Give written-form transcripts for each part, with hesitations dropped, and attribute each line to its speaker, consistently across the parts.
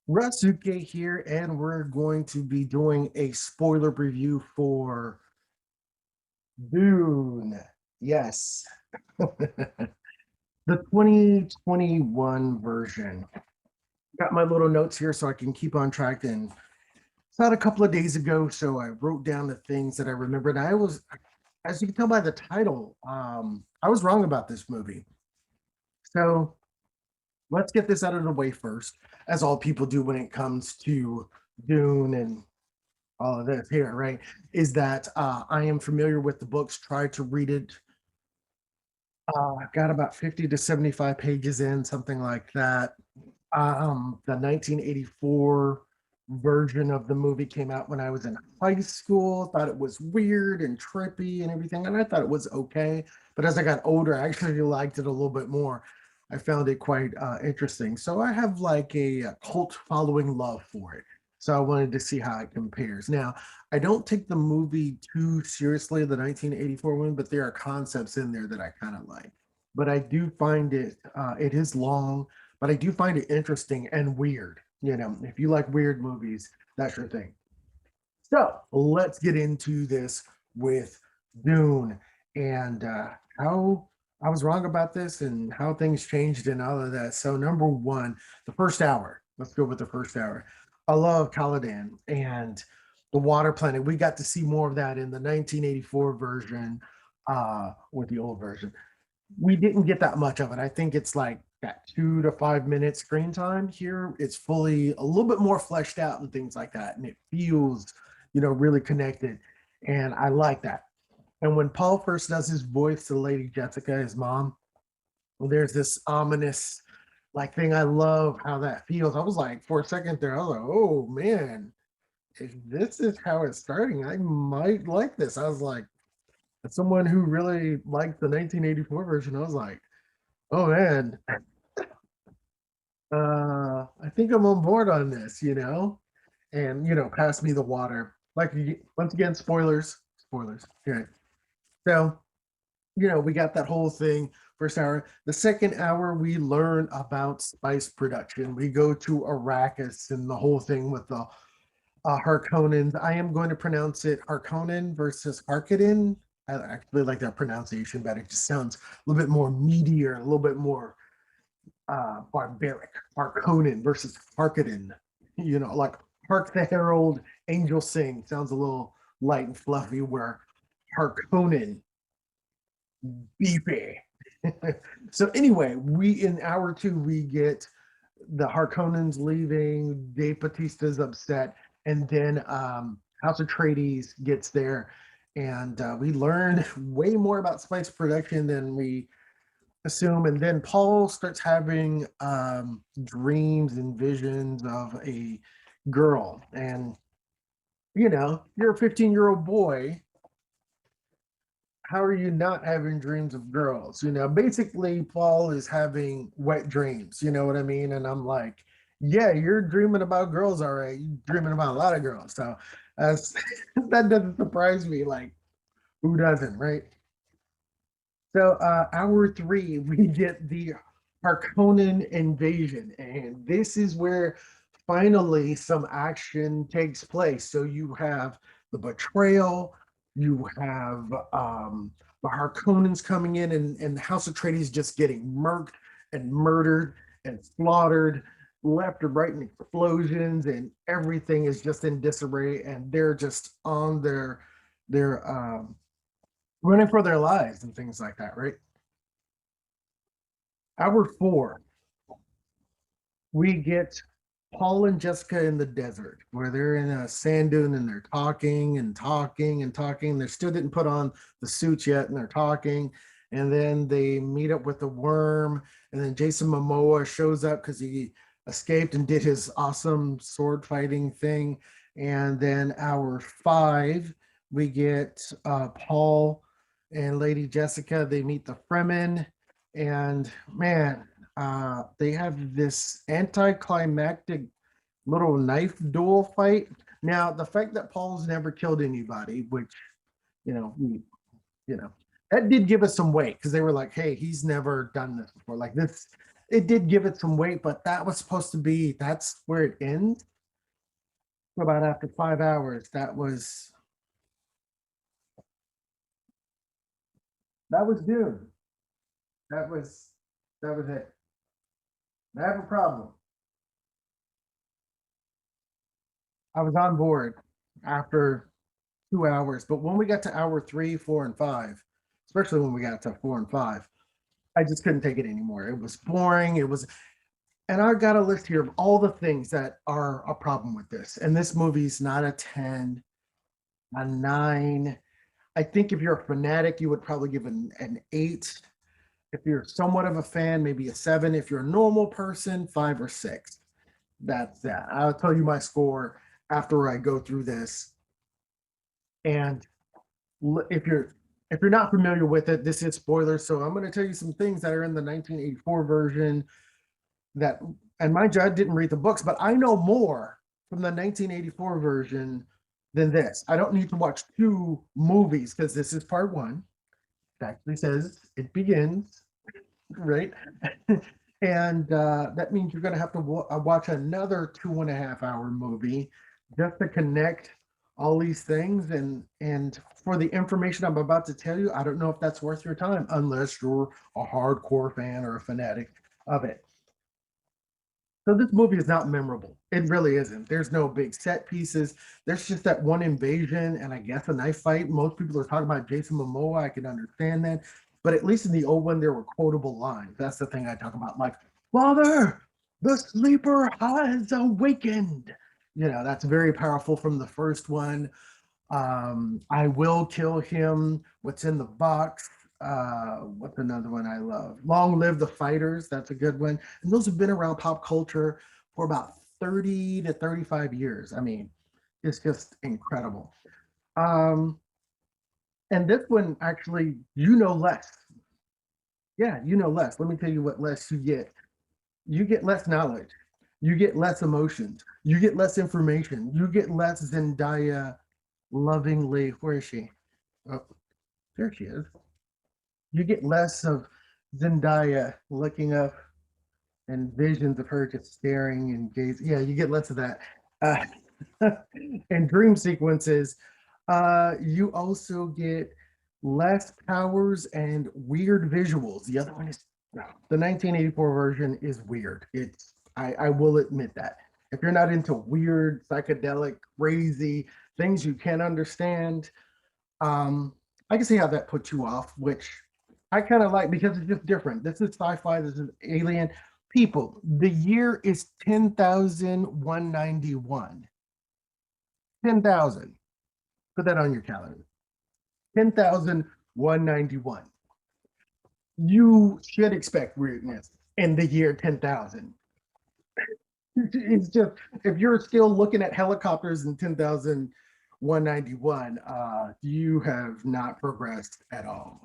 Speaker 1: Rasuke here, and we're going to be doing a spoiler review for Dune. Yes, the 2021 version. Got my little notes here so I can keep on track. And it's not a couple of days ago, so I wrote down the things that I remembered. As you can tell by the title, I was wrong about this movie. So let's get this out of the way first, as all people do when it comes to Dune and all of this here, right? Is that I am familiar with the books, tried to read it. I've got about 50 to 75 pages in, something like that. The 1984 version of the movie came out when I was in high school. Thought it was weird and trippy and everything, and I thought it was okay. But as I got older, I actually liked it a little bit more. I found it quite interesting. So I have like a cult following love for it. So I wanted to see how it compares. Now, I don't take the movie too seriously, the 1984 one, but there are concepts in there that I kind of like. But I do find it is long, but I do find it interesting and weird. You know, if you like weird movies, that's your thing. So let's get into this with Dune and how I was wrong about this and how things changed and all of that. So, number one, the first hour. Let's go with the first hour. I love Caladan and the water planet. We got to see more of that in the 1984 version with the old version. We didn't get that much of it. I think it's like that 2 to 5 minute screen time. Here it's fully a little bit more fleshed out and things like that. And it feels, really connected. And I like that. And when Paul first does his voice to Lady Jessica, his mom, well, there's this ominous like thing. I love how that feels. I was like, for a second there, I was like, oh man, if this is how it's starting, I might like this. I was like, as someone who really liked the 1984 version, I was like, oh man, I think I'm on board on this, and pass me the water. Like once again, spoilers. Okay, so we got that whole thing first hour. The second hour, we learn about spice production. We go to Arrakis and the whole thing with the Harkonnens. I am going to pronounce it Harkonnen versus Harkonnen. I actually like that pronunciation better. It just sounds a little bit more meatier, a little bit more barbaric. Harkonnen versus Harkonnen. Like Hark the Herald, Angel Sing sounds a little light and fluffy, where Harkonnen, beefy. So anyway, we in hour two we get the Harkonnens leaving. Dave Bautista's upset, and then House Atreides gets there, and we learn way more about spice production than we assume. And then Paul starts having dreams and visions of a girl, and you're a 15-year-old boy. How are you not having dreams of girls? Basically, Paul is having wet dreams. You know what I mean? And I'm like, yeah, you're dreaming about girls, all right. You're dreaming about a lot of girls. So that's, that doesn't surprise me. Like, who doesn't, right? So, hour three, we get the Harkonnen invasion. And this is where finally some action takes place. So, you have the betrayal, you have the Harkonnens coming in, and House Atreides just getting murked and murdered and slaughtered left or right, and explosions, and everything is just in disarray, and they're just on their running for their lives and things like that, right? Hour four, we get Paul and Jessica in the desert where they're in a sand dune and they're talking and talking and talking. They still didn't put on the suits yet, and they're talking. And then they meet up with the worm, and then Jason Momoa shows up because he escaped and did his awesome sword fighting thing. And then hour five, we get Paul and Lady Jessica. They meet the Fremen, and man, they have this anticlimactic little knife duel fight. Now, the fact that Paul's never killed anybody, which we, you know, that did give us some weight because they were like, "Hey, he's never done this before." Like this, it did give it some weight, but that was supposed to be, that's where it ends. About after 5 hours, that was Dune. That was that was it. I have a problem. I was on board after 2 hours, but when we got to hour three, four, and five, especially when we got to four and five, I just couldn't take it anymore. It was boring. It was, and I got a list here of all the things that are a problem with this. And this movie's not a 10, a nine. I think if you're a fanatic, you would probably give an eight. If you're somewhat of a fan, maybe a seven. If you're a normal person, five or six. That's that. I'll tell you my score after I go through this. And if you're not familiar with it, this is spoilers. So I'm going to tell you some things that are in the 1984 version that, and mind you, I didn't read the books, but I know more from the 1984 version than this. I don't need to watch two movies because this is part one. It actually says it begins, right? And that means you're going to have to watch another 2.5 hour movie just to connect all these things. And for the information I'm about to tell you, I don't know if that's worth your time unless you're a hardcore fan or a fanatic of it. So this movie is not memorable. It really isn't. There's no big set pieces. There's just that one invasion and I guess a knife fight. Most people are talking about Jason Momoa. I can understand that. But at least in the old one, there were quotable lines. That's the thing I talk about. Like, Father, the sleeper has awakened. That's very powerful from the first one. I will kill him. What's in the box? What's another one I love? Long live the fighters. That's a good one. And those have been around pop culture for about 30 to 35 years. I mean, it's just incredible. Um, and this one actually, less. Yeah, less. Let me tell you what less you get. You get less knowledge. You get less emotions. You get less information. You get less Zendaya lovingly. Where is she? Oh, there she is. You get less of Zendaya looking up and visions of her just staring and gazing. Yeah, you get less of that. Uh, and dream sequences. You also get less powers and weird visuals. The other one is the 1984 version is weird. I will admit that. If you're not into weird, psychedelic, crazy things you can't understand, um, I can see how that puts you off, which I kind of like because it's just different. This is sci-fi, this is alien. People, the year is 10,191. 10,000. Put that on your calendar. 10,191. You should expect weirdness in the year 10,000. It's just, if you're still looking at helicopters in 10,191, you have not progressed at all.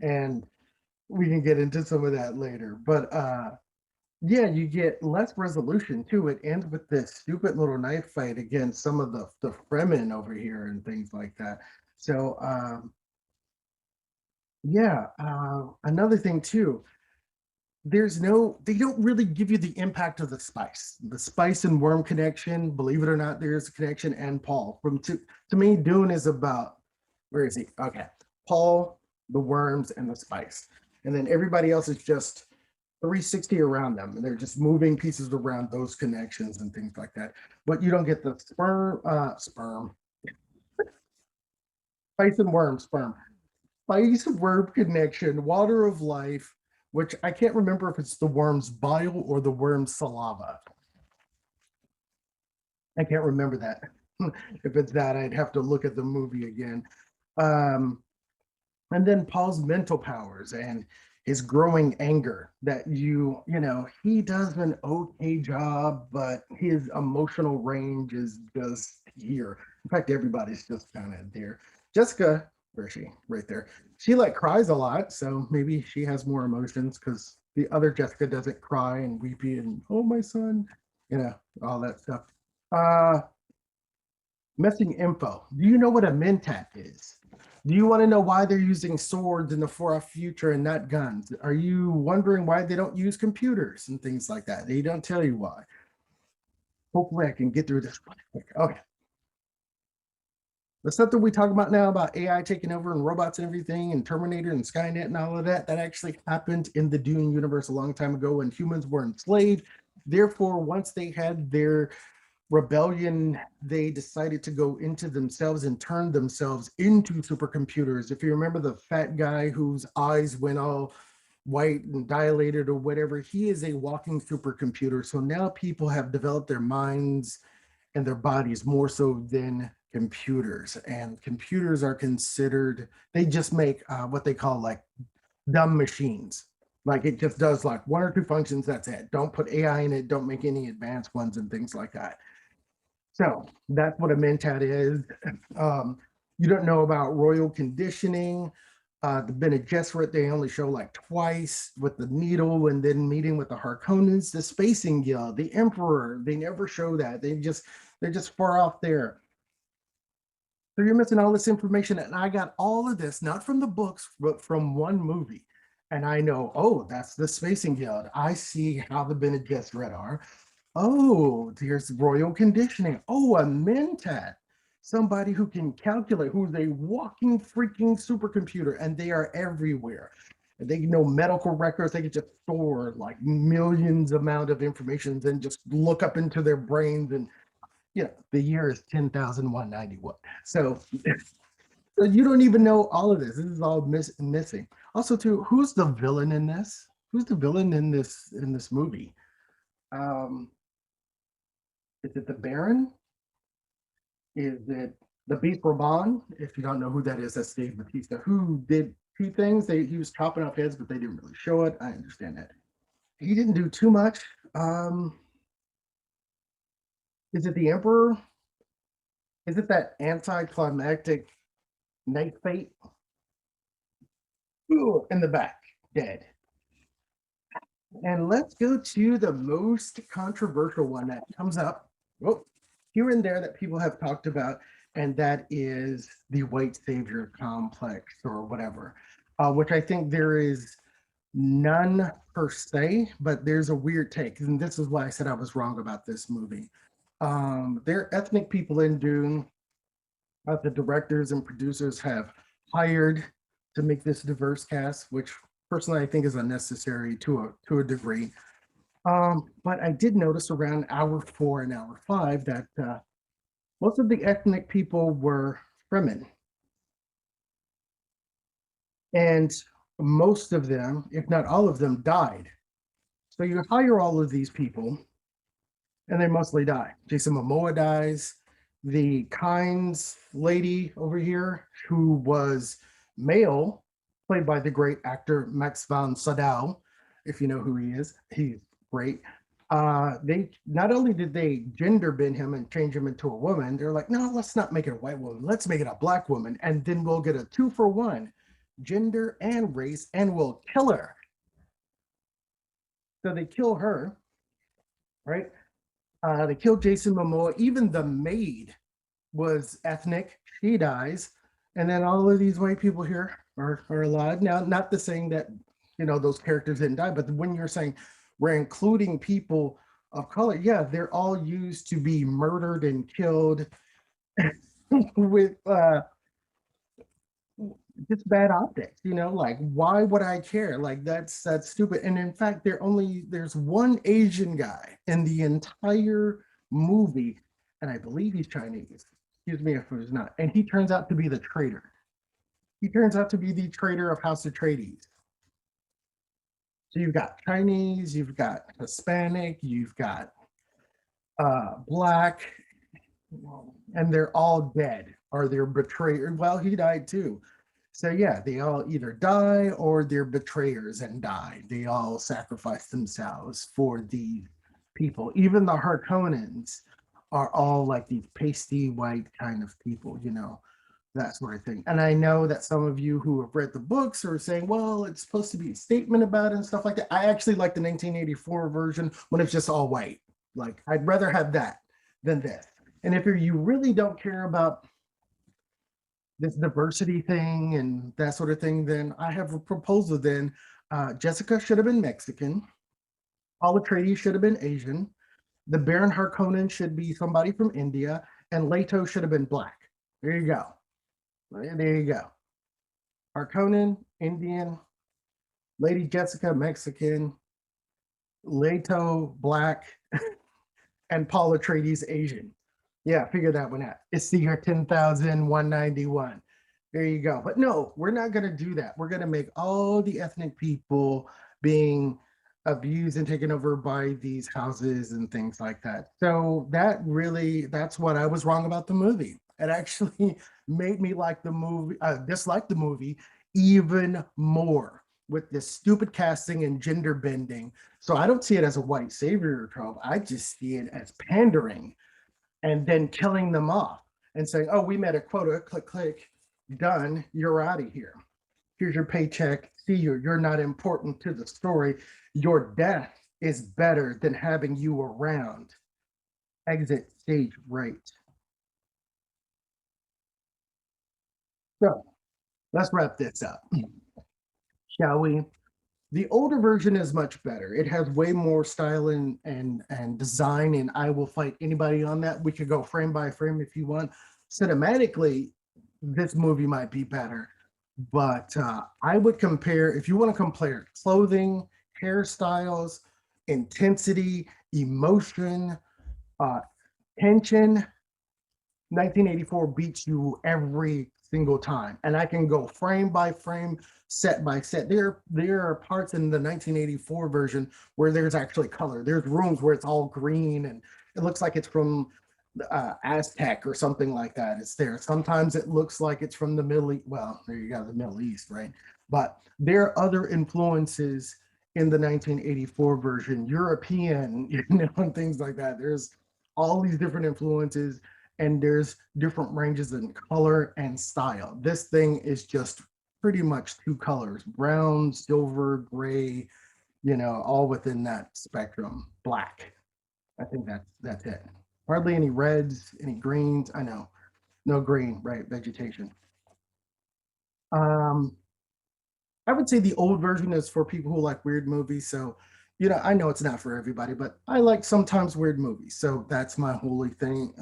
Speaker 1: And we can get into some of that later. But yeah, you get less resolution too. It ends with this stupid little knife fight against some of the Fremen over here and things like that. So yeah, another thing too, they don't really give you the impact of the spice and worm connection. Believe it or not, there's a connection. And Paul, to me, Dune is about, where is he? Okay, Paul, the worms, and the spice, and then everybody else is just 360 around them, and they're just moving pieces around those connections and things like that. But you don't get the spice and worm, spice worm connection, water of life, which I can't remember if it's the worm's bile or the worm's saliva. I can't remember that. If it's that, I'd have to look at the movie again. Um, and then Paul's mental powers and his growing anger that he does an okay job, but his emotional range is just here. In fact, everybody's just kind of there. Jessica, where is she? Right there. She like cries a lot, so maybe she has more emotions because the other Jessica doesn't cry and weepy and oh my son, all that stuff. Uh Missing info. Do you know what a mentat is? Do you want to know why they're using swords in the far future and not guns? Are you wondering why they don't use computers and things like that? They don't tell you why. Hopefully, I can get through this one quick. Okay. The stuff that we talk about now about AI taking over and robots and everything and Terminator and Skynet and all of that, that actually happened in the Dune universe a long time ago when humans were enslaved. Therefore, once they had their rebellion, they decided to go into themselves and turn themselves into supercomputers. If you remember the fat guy whose eyes went all white and dilated or whatever, he is a walking supercomputer. So now people have developed their minds and their bodies more so than computers. And computers are considered, they just make what they call like dumb machines. Like it just does like one or two functions, that's it. Don't put AI in it, don't make any advanced ones and things like that. So that's what a mentat is. Um, you don't know about royal conditioning. The Bene Gesserit, they only show like twice with the needle and then meeting with the Harkonnens, the Spacing Guild, the Emperor. They never show that. They're just far off there. So you're missing all this information. And I got all of this, not from the books, but from one movie. And I know, oh, that's the Spacing Guild. I see how the Bene Gesserit are. Oh, there's royal conditioning. Oh, a mentat. Somebody who can calculate, who's a walking freaking supercomputer, and they are everywhere. And they know medical records. They can just store like millions amount of information and just look up into their brains. And the year is 10,191. So, so you don't even know all of this. This is all missing. Also, too, who's the villain in this? Who's the villain in this movie? Um, Is it the Baron? Is it the Beast Raban? If you don't know who that is, that's Dave Bautista, who did two things. He was chopping off heads, but they didn't really show it. I understand that. He didn't do too much. Is it the Emperor? Is it that anticlimactic night fate? Ooh, in the back, dead. And let's go to the most controversial one that comes up here and there that people have talked about, and that is the white savior complex or whatever, which I think there is none per se, but there's a weird take. And this is why I said I was wrong about this movie. There are ethnic people in Dune that the directors and producers have hired to make this diverse cast, which personally I think is unnecessary to a degree. But I did notice around hour 4 and hour 5 that most of the ethnic people were Fremen, and most of them, if not all of them, died. So you hire all of these people, and they mostly die. Jason Momoa dies. The Kynes lady over here, who was male, played by the great actor Max von Sydow, if you know who he is, he's great. They not only did they gender bend him and change him into a woman, they're like, no, let's not make it a white woman, let's make it a black woman, and then we'll get a 2-for-1, gender and race, and we'll kill her. So they kill her, right? They killed Jason Momoa. Even the maid was ethnic. She dies. And then all of these white people here are alive. Now, not the saying that, those characters didn't die, but when you're saying we're including people of color, yeah, they're all used to be murdered and killed with just bad optics, like why would I care? Like that's stupid. And in fact, there's one Asian guy in the entire movie, and I believe he's Chinese. Excuse me if he's not. And he turns out to be the traitor. He turns out to be the traitor of House Atreides. So you've got Chinese, you've got Hispanic, you've got black, and they're all dead or they're betrayed. Well, he died too. So yeah, they all either die or they're betrayers and die. They all sacrifice themselves for the people. Even the Harkonnens are all like these pasty white kind of people, that sort of thing. And I know that some of you who have read the books are saying, well, it's supposed to be a statement about it and stuff like that. I actually like the 1984 version when it's just all white. Like I'd rather have that than this. And if you really don't care about this diversity thing and that sort of thing, then I have a proposal. Then Jessica should have been Mexican. Paul Atreides should have been Asian. The Baron Harkonnen should be somebody from India, and Leto should have been black. There you go. There you go. Harkonnen, Indian, Lady Jessica, Mexican, Leto, black, and Paul Atreides, Asian. Yeah, figure that one out. It's the year 10,191. There you go. But no, we're not going to do that. We're going to make all the ethnic people being abused and taken over by these houses and things like that. So that's what I was wrong about the movie. It actually made me like the movie, dislike the movie even more with this stupid casting and gender bending. So I don't see it as a white savior trope. I just see it as pandering and then killing them off and saying, oh, we met a quota, click, click, done, you're out of here. Here's your paycheck. See you. You're not important to the story. Your death is better than having you around. Exit stage right. So let's wrap this up, shall we? The older version is much better. It has way more style and design, and I will fight anybody on that. We could go frame by frame if you want. Cinematically, this movie might be better, but I would compare, if you want to compare clothing, hairstyles, intensity, emotion, uh, tension, 1984 beats you every single time. And I can go frame by frame, set by set. There are parts in the 1984 version where there's actually color. There's rooms where it's all green and it looks like it's from Aztec or something like that. It's there. Sometimes it looks like it's from the Middle East. Well, there you go, the Middle East, right? But there are other influences in the 1984 version, European, and things like that. There's all these different influences and there's different ranges in color and style. This thing is just pretty much two colors, brown, silver, gray, all within that spectrum. Black. I think that's it. Hardly any reds, any greens. I know. No green, right? Vegetation. Um, I would say the old version is for people who like weird movies. So, I know it's not for everybody, but I like sometimes weird movies. So that's my holy thing.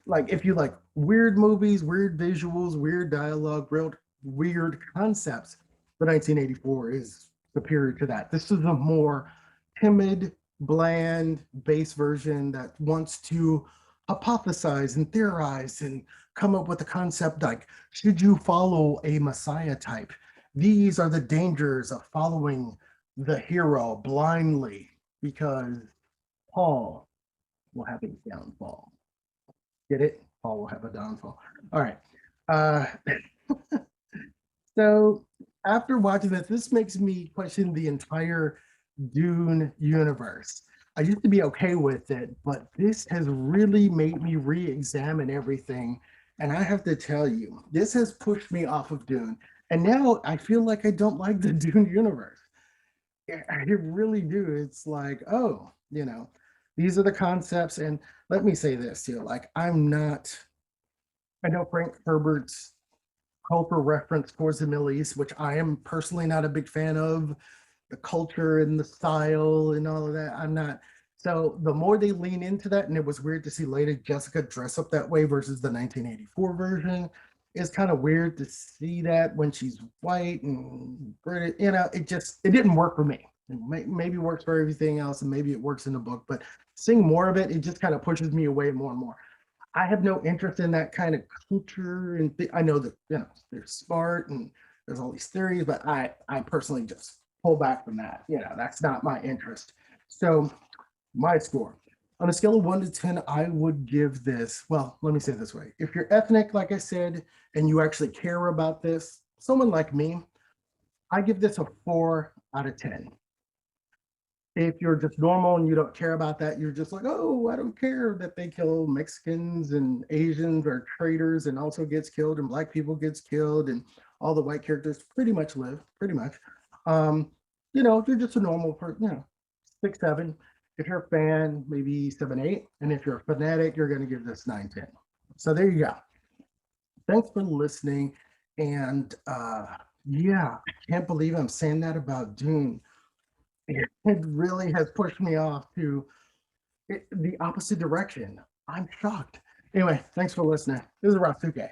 Speaker 1: Like if you like weird movies, weird visuals, weird dialogue, real weird concepts, the 1984 is superior to that. This is a more timid, bland, base version that wants to hypothesize and theorize and come up with a concept like, should you follow a messiah type? These are the dangers of following the hero blindly because Paul will have a downfall. Get it? Paul will have a downfall. All right. Uh, so after watching this makes me question the entire Dune universe. I used to be okay with it, but this has really made me re-examine everything. And I have to tell you, this has pushed me off of Dune. And now I feel like I don't like the Dune universe. I really do. It's like, oh, these are the concepts. And let me say this too, like I know Frank Herbert's cultural reference towards the Middle East, which I am personally not a big fan of, the culture and the style and all of that. I'm not. So the more they lean into that, and it was weird to see Lady Jessica dress up that way versus the 1984 version. It's kind of weird to see that when she's white and British. It didn't work for me. It maybe works for everything else, and maybe it works in the book. But seeing more of it, it just kind of pushes me away more and more. I have no interest in that kind of culture, and I know that they're smart and there's all these theories, but I personally just pull back from that. That's not my interest. So my score on a scale of 1 to 10, I would give this. Well, let me say it this way: if you're ethnic, like I said, and you actually care about this, someone like me, I give this a 4 out of 10. If you're just normal and you don't care about that, you're just like, oh, I don't care that they kill Mexicans and Asians or traitors and also gets killed and black people gets killed and all the white characters pretty much live, pretty much. Um, you're just a normal person, 6, 7. If you're a fan, maybe 7, 8. And if you're a fanatic, you're going to give this 9, 10. So there you go. Thanks for listening. And yeah, I can't believe I'm saying that about Dune. It really has pushed me off to the opposite direction. I'm shocked. Anyway, thanks for listening. This is Rafsuke.